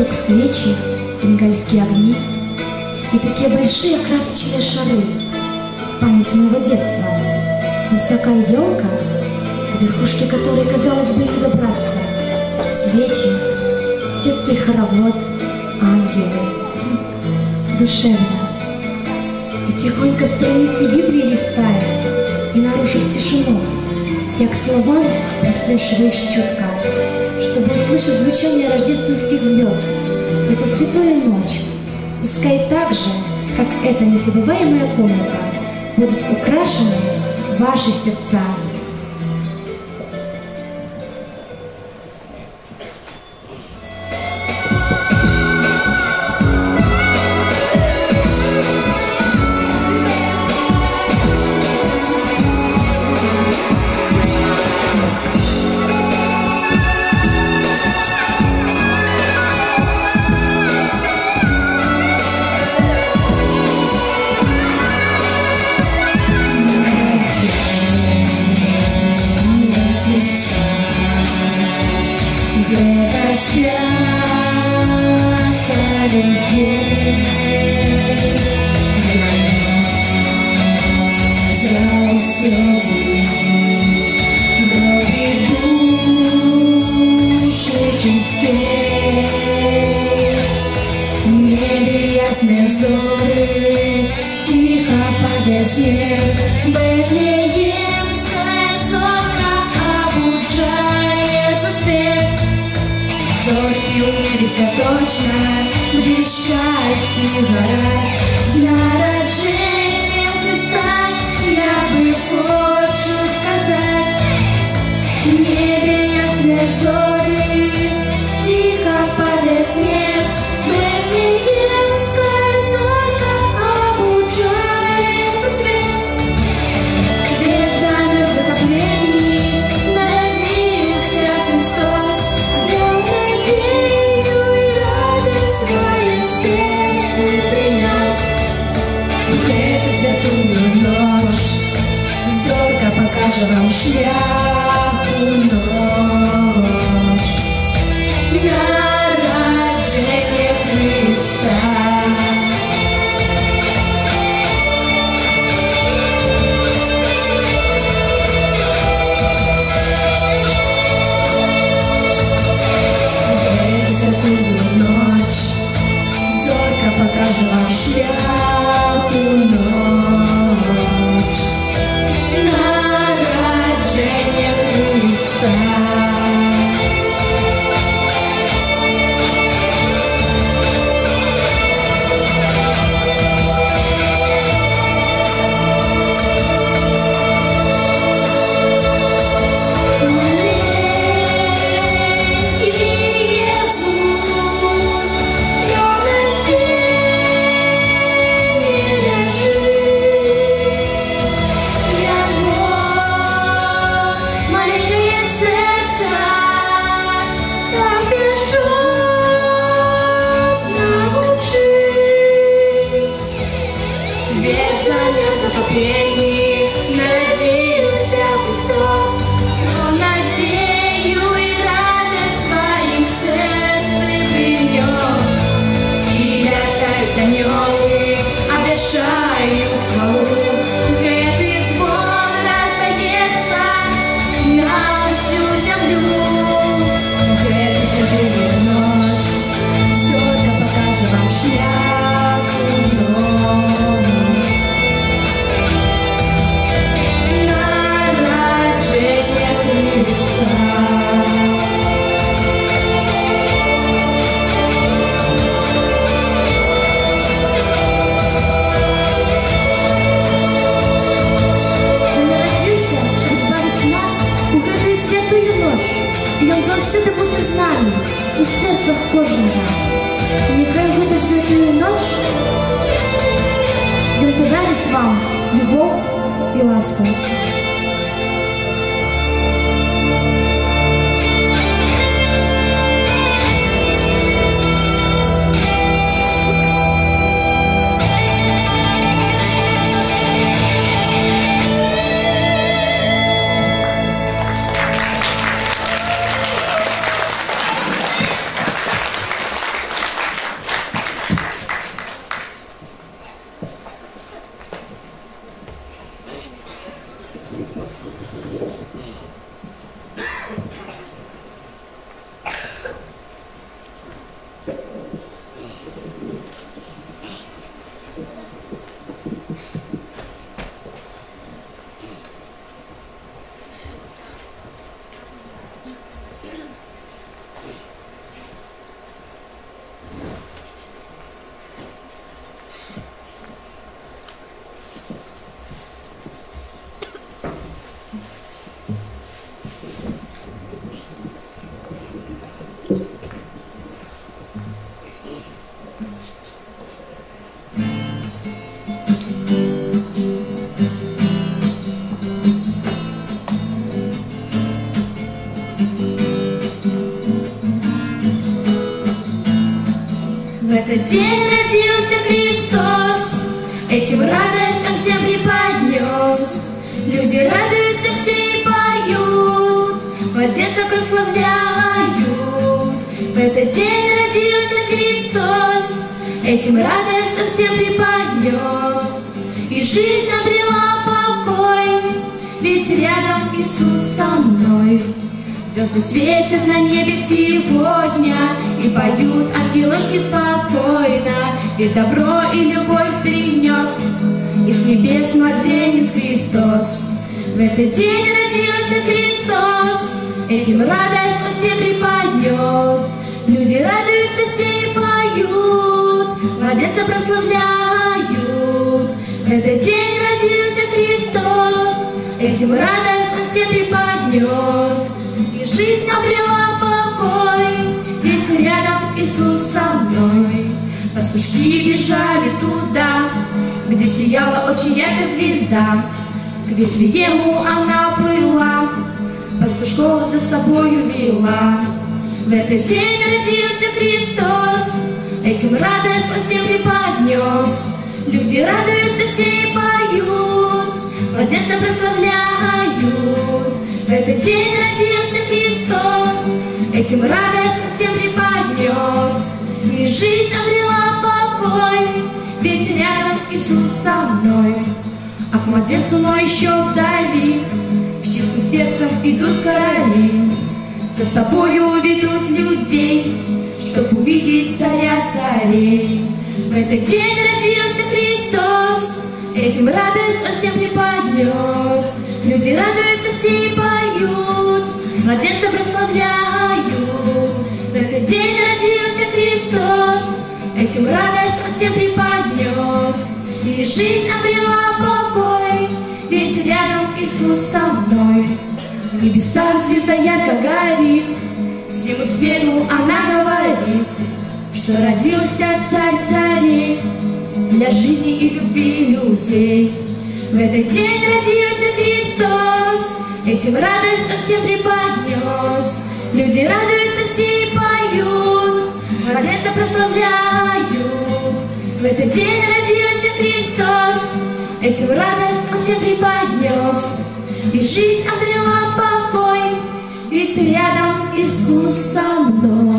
вокруг свечи, бенгальские огни и такие большие красочные шары, память моего детства. Высокая елка, к верхушке которой, казалось бы, не добраться. Свечи, детский хоровод, ангелы. Душевно. И тихонько страницы Библии листая, и, нарушив тишину, я к словам прислушиваюсь чутко, чтобы услышать звучание рождественских звезд в эту святую ночь. Пускай так же, как эта незабываемая комната, будут украшены ваши сердца. В этот день родился Христос, этим радость Он всем преподнес. Люди радуются все и поют, младенца прославляют. В этот день родился Христос, этим радость Он всем преподнес. И жизнь обрела покой, ведь рядом Иисус со мной. Звезды светят на небе сегодня, и поют ангелочки спокойно, ведь добро и любовь принес из небес младенец Христос. В этот день родился Христос, этим радость Он всем преподнес. Люди радуются все и поют, младенца прославляют. В этот день родился Христос, этим радость Он всем преподнес. И жизнь обрела покой, ведь рядом Иисус со мной. Пастушки бежали туда, где сияла очень яркая звезда. К Вифлеему она плыла, пастушков за собою вела. В этот день родился Христос, этим радость Он всем преподнес. Люди радуются все и поют, младенца прославляют. В этот день родился Христос, этим радость Он всем преподнес. И жизнь обрела покой, ведь рядом Иисус со мной. А к младенцу, но еще вдали, с чистым сердцем идут короли. За собою ведут людей, чтоб увидеть царя царей. В этот день родился Христос, этим радость Он всем преподнес. Люди радуются все и поют, младенца прославляют. В этот день родился Христос, этим радость Он всем преподнес. И жизнь обрела покой, ведь рядом Иисус со мной. В небесах звезда ярко горит, всему свету она говорит, что родился Царь царей для жизни и любви людей. В этот день родился Христос, этим радость Он всем преподнес. Люди радуются все и поют, младенца прославляют. В этот день родился Христос, этим радость Он всем преподнес. И жизнь обрела покой, ведь рядом Иисус со мной.